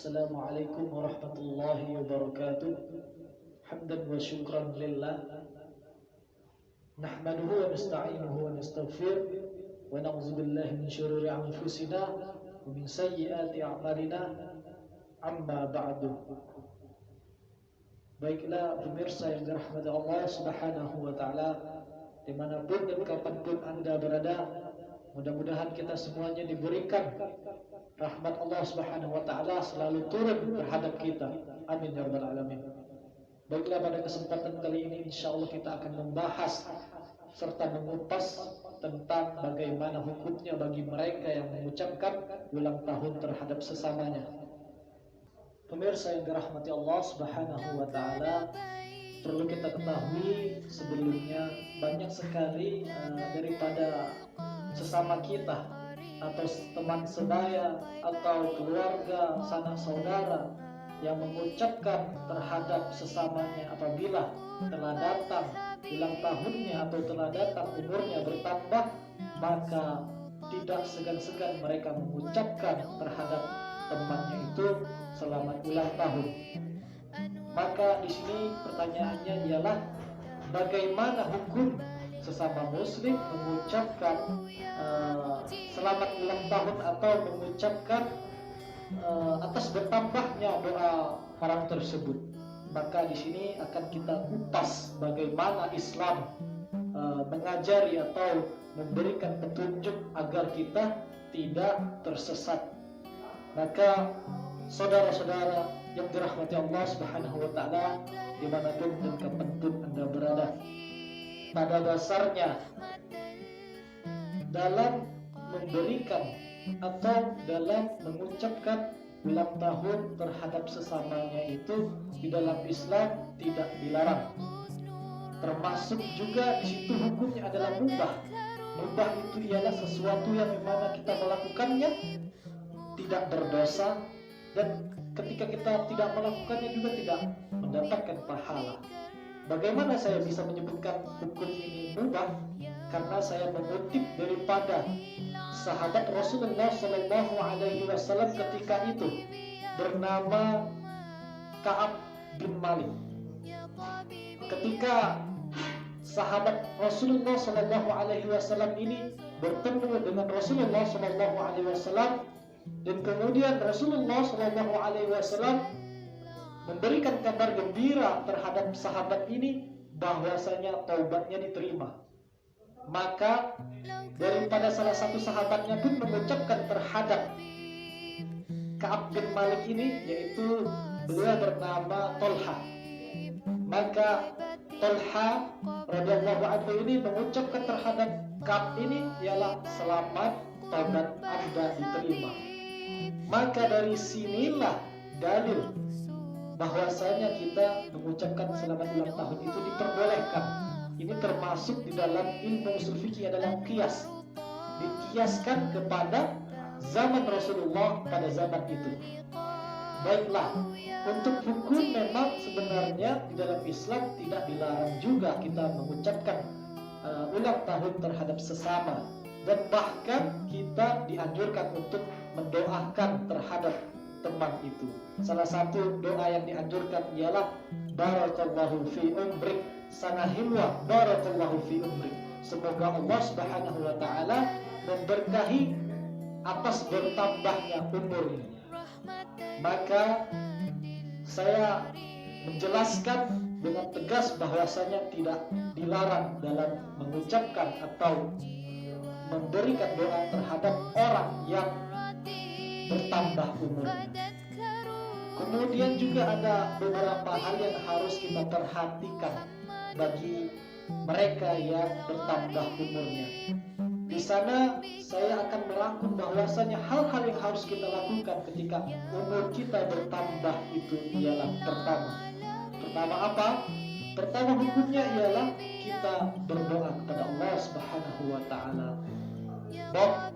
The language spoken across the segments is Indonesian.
Assalamualaikum warahmatullahi wabarakatuh. Hamdan wa syukran lillah. Nahmaduhu wa nasta'inuhu wa nastaghfir wa na'udzu billahi min syururi anfusina wa min sayyiati a'malina. Amma ba'du. Baiklah pemirsa yang dirahmati Allah Subhanahu wa taala, dimanapun dan kapanpun Anda berada, mudah-mudahan kita semuanya diberikan rahmat Allah Subhanahu wa taala selalu turun terhadap kita. Amin ya rabbal alamin. Baiklah, pada kesempatan kali ini insyaallah kita akan membahas serta mengupas tentang bagaimana hukumnya bagi mereka yang mengucapkan ulang tahun terhadap sesamanya. Pemirsa yang dirahmati Allah Subhanahu wa taala, perlu kita ketahui sebelumnya banyak sekali daripada sesama kita atau teman sebaya atau keluarga, sanak saudara yang mengucapkan terhadap sesamanya apabila telah datang ulang tahunnya atau telah datang umurnya bertambah, maka tidak segan-segan mereka mengucapkan terhadap temannya itu selamat ulang tahun. Maka di sini pertanyaannya ialah bagaimana hukum sesama muslim mengucapkan selamat ulang tahun atau mengucapkan atas bertambahnya doa orang tersebut. Maka di sini akan kita kupas bagaimana Islam mengajari atau memberikan petunjuk agar kita tidak tersesat. Maka saudara-saudara yang dirahmati Allah Subhanahu wa taala, dimanapun dan kapanpun Anda berada, pada dasarnya dalam memberikan atau dalam mengucapkan ulang tahun terhadap sesamanya itu di dalam Islam tidak dilarang. Termasuk juga di situ hukumnya adalah mubah. Mubah itu ialah sesuatu yang memang kita melakukannya tidak berdosa, dan ketika kita tidak melakukannya juga tidak mendapatkan pahala. Bagaimana saya bisa menyebutkan hukum ini mubah? Karena saya mengutip daripada sahabat Rasulullah Shallallahu Alaihi Wasallam ketika itu bernama Ka'ab bin Malik. Ketika sahabat Rasulullah Shallallahu Alaihi Wasallam ini bertemu dengan Rasulullah Shallallahu Alaihi Wasallam, dan kemudian Rasulullah Shallallahu Alaihi Wasallam memberikan kabar gembira terhadap sahabat ini bahwasanya taubatnya diterima. Maka daripada salah satu sahabatnya pun mengucapkan terhadap Ka'ab bin Malik ini, yaitu beliau bernama Tolha. Maka Tolha radhiyallahu anhu ini mengucapkan terhadap Ka'ab ini ialah selamat taubat Anda diterima. Maka dari sinilah dalil bahwasanya kita mengucapkan selamat ulang tahun itu diperbolehkan. Ini termasuk di dalam ilmu usul fikih adalah qiyas. Dikiaskan kepada zaman Rasulullah pada zaman itu. Baiklah, untuk hukum memang sebenarnya di dalam Islam tidak dilarang juga kita mengucapkan ulang tahun terhadap sesama, dan bahkan kita dianjurkan untuk mendoakan terhadap teman itu. Salah satu doa yang dianjurkan ialah barakallahu fi umrik sanahilwa barakallahu fi umrik. Semoga Allah Subhanahu wa taala memberkahi atas bertambahnya umurnya. Maka saya menjelaskan dengan tegas bahwasanya tidak dilarang dalam mengucapkan atau memberikan doa terhadap orang yang bertambah umurnya. Kemudian juga ada beberapa hal yang harus kita perhatikan bagi mereka yang bertambah umurnya. Di sana saya akan merangkum bahwasanya hal-hal yang harus kita lakukan ketika umur kita bertambah itu ialah pertama apa? Pertama hukumnya ialah kita berdoa kepada Allah Subhanahu wa taala.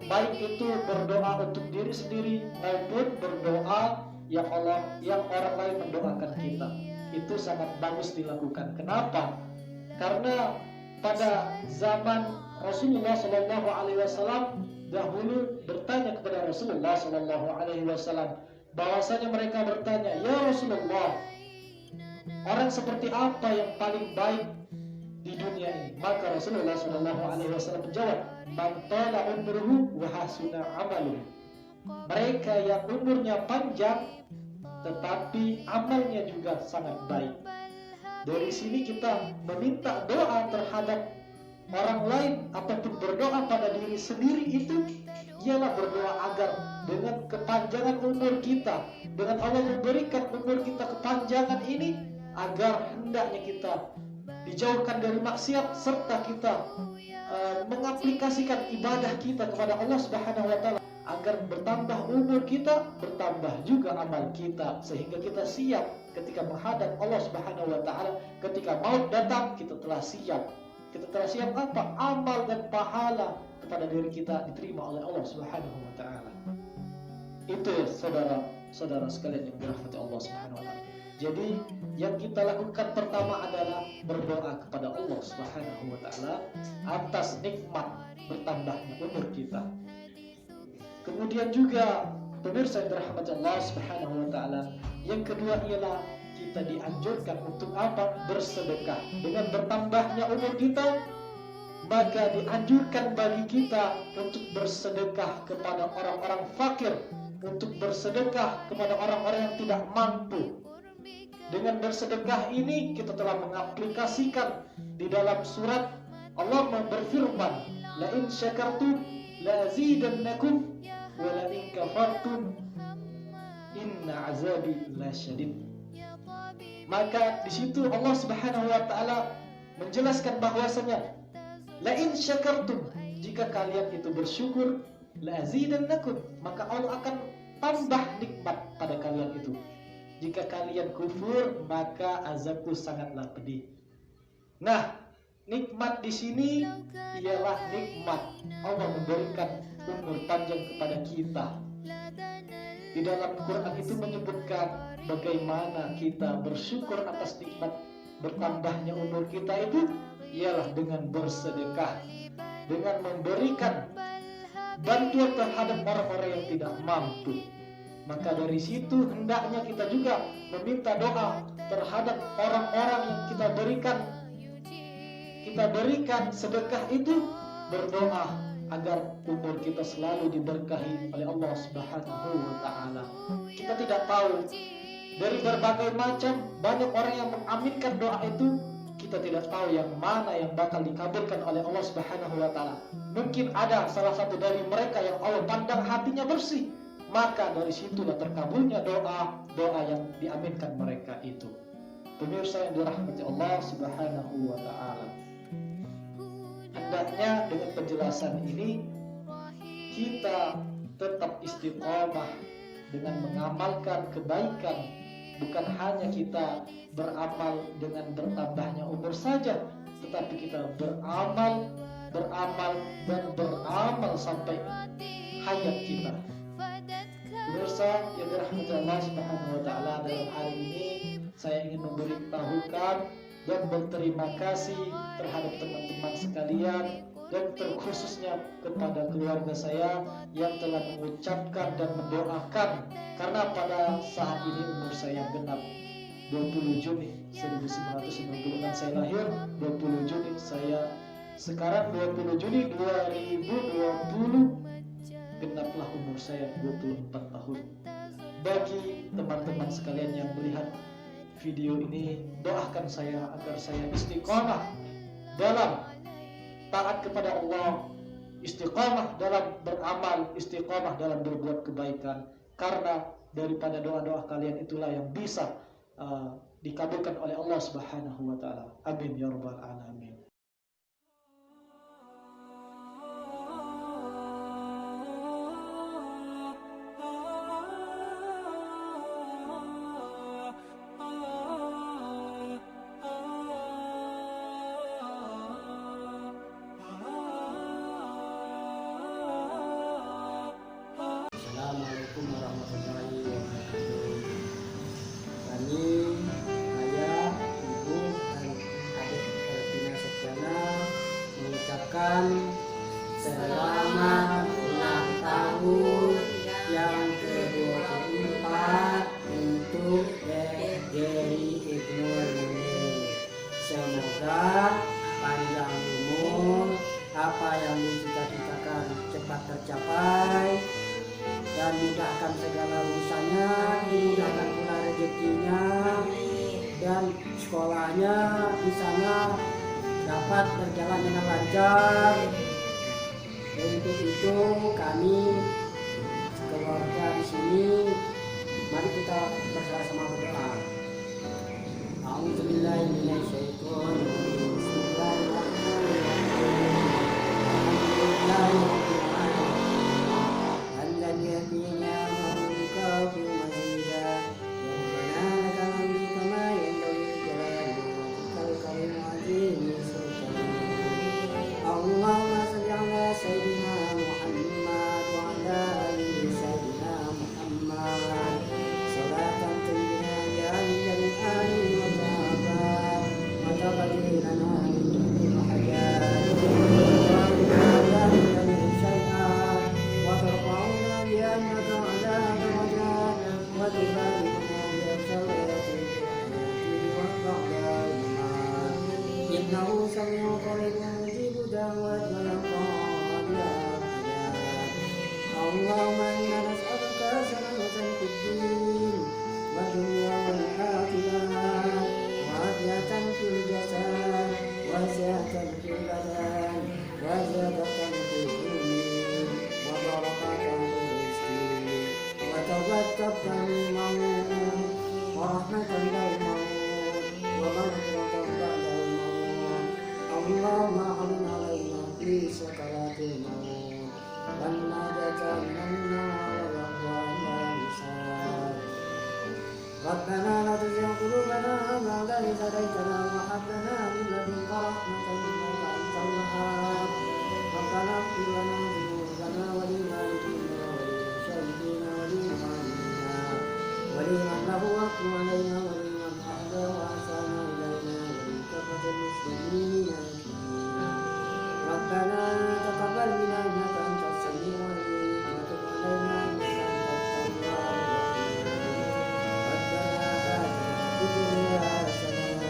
Baik itu berdoa untuk diri sendiri maupun berdoa yang orang lain mendoakan kita. Itu sangat bagus dilakukan. Kenapa? Karena pada zaman Rasulullah Shallallahu Alaihi Wasallam dahulu bertanya kepada Rasulullah Shallallahu Alaihi Wasallam, bahwasanya mereka bertanya, "Ya Rasulullah, orang seperti apa yang paling baik di dunia ini?" Maka Rasulullah SAW menjawab, "Man tala umruhu wa hasuna amaluhu." Mereka yang umurnya panjang tetapi amalnya juga sangat baik. Dari sini kita meminta doa terhadap orang lain ataupun berdoa pada diri sendiri itu ialah berdoa agar dengan kepanjangan umur kita, dengan Allah memberikan umur kita kepanjangan ini, agar hendaknya kita dijauhkan dari maksiat serta kita mengaplikasikan ibadah kita kepada Allah Subhanahu wa taala, agar bertambah umur kita, bertambah juga amal kita, sehingga kita siap ketika menghadap Allah Subhanahu wa taala. Ketika maut datang, kita telah siap. Kita telah siap apa? Amal dan pahala kepada diri kita diterima oleh Allah Subhanahu wa taala. Itu saudara-saudara sekalian yang dirahmati Allah Subhanahu wa taala. Jadi yang kita lakukan pertama adalah berdoa kepada Allah Subhanahu wa taala atas nikmat bertambahnya umur kita. Kemudian juga pemirsa yang dirahmati Allah Subhanahu wa taala, yang kedua ialah kita dianjurkan untuk apa? Bersedekah. Dengan bertambahnya umur kita, maka dianjurkan bagi kita untuk bersedekah kepada orang-orang fakir, untuk bersedekah kepada orang-orang yang tidak mampu. Dengan bersedekah ini kita telah mengaplikasikan di dalam surat Allah berfirman, "La in syakartum la azidannakum wa la in kafartum inna azabi lasyadid." Maka di situ Allah Subhanahu wa taala menjelaskan bahwasanya la in syakartum, jika kalian itu bersyukur, la azidannakum, maka Allah akan tambah nikmat pada kalian itu. Jika kalian kufur, maka azabku sangatlah pedih. Nah, nikmat di sini ialah nikmat Allah memberikan umur panjang kepada kita. Di dalam Quran itu menyebutkan bagaimana kita bersyukur atas nikmat bertambahnya umur kita itu ialah dengan bersedekah, dengan memberikan bantuan terhadap orang-orang yang tidak mampu. Maka dari situ hendaknya kita juga meminta doa terhadap orang-orang yang kita berikan sedekah itu, berdoa agar umur kita selalu diberkahi oleh Allah Subhanahu wa taala. Kita tidak tahu, dari berbagai macam banyak orang yang mengaminkan doa itu, kita tidak tahu yang mana yang bakal dikabulkan oleh Allah Subhanahu wa taala. Mungkin ada salah satu dari mereka yang Allah pandang hatinya bersih, maka dari situlah terkabulnya doa yang diaminkan mereka itu. Pemirsa yang dirahmati Allah Subhanahu wa taala, hendaknya dengan penjelasan ini kita tetap istiqomah dengan mengamalkan kebaikan, bukan hanya kita beramal dengan bertambahnya umur saja, tetapi kita beramal dan beramal sampai hayat kita. Pemirsa yang dirahmati Allah Subhanahu wa taala, dalam hari ini saya ingin memberitahukan dan berterima kasih terhadap teman-teman sekalian, dan terkhususnya kepada keluarga saya yang telah mengucapkan dan mendoakan, karena pada saat ini umur saya genap 20 Juni 1996 saya lahir, 20 Juni saya sekarang 20 Juni 2020 genaplah umur saya 24 tahun. Bagi teman-teman sekalian yang melihat video ini, doakan saya agar saya istiqomah dalam taat kepada Allah, istiqomah dalam beramal, istiqomah dalam berbuat kebaikan, karena daripada doa-doa kalian itulah yang bisa dikabulkan oleh Allah Subhanahu wa taala. Amin ya rabbal alamin. Assalamualaikum warahmatullahi wabarakatuh. Kami, ayah, ibu, dan adik Elvina Septiani sekolahnya di sana dapat berjalan dengan lancar. Untuk itu kami keluarga di sini, mari kita bersama-sama berdoa. A'udzubillahi minasyaitonirrajim. Bismillahirrahmanirrahim. إنه سميع قريب مجيب دعوات ولقاء اللهم إنا نسألك سلامة في الدين والدنيا والآخرة وعافية في الجسد وزيادة في البدن وزيادة في العلم وبركة في الرزق وتوبة الموت ورحمة الموت ومغفرة بعد الموت. اللهم أعن علينا في سكرات الموت والنجاة من النار والرضا والوصال. ربنا لا تزغ قلوبنا بعد إذ هديتنا وهب لنا من لدنك رحمة إنك أنت الوهاب. ربنا اغفر لنا ذنوبنا ولوالدينا وللمشاهدين وللمعلمين ولمن له حق علينا ولمن أهدى وأحسن إلينا ولكافة المسلمين أجمعين. ربنا تقبل منا إنك أنت السميع العليم وتب علينا إنك أنت التواب الرحيم. ربنا آتنا في الدنيا حسنة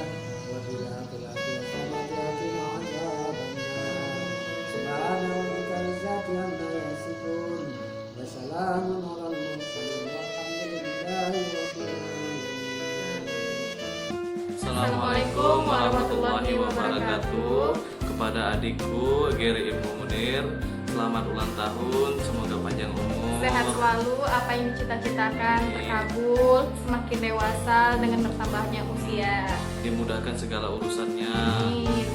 وفي الآخرة حسنة وقنا عذاب النار. سبحان ربك رب العزة عما يصفون وسلام على المرسلين والحمد لله رب العالمين. Assalamualaikum warahmatullahi wabarakatuh. Kepada adikku Geri Ibnu Munir, selamat ulang tahun, semoga panjang umur, Sehat selalu, apa yang dicita-citakan terkabul, semakin dewasa dengan bertambahnya usia. dimudahkan segala urusannya. Amin.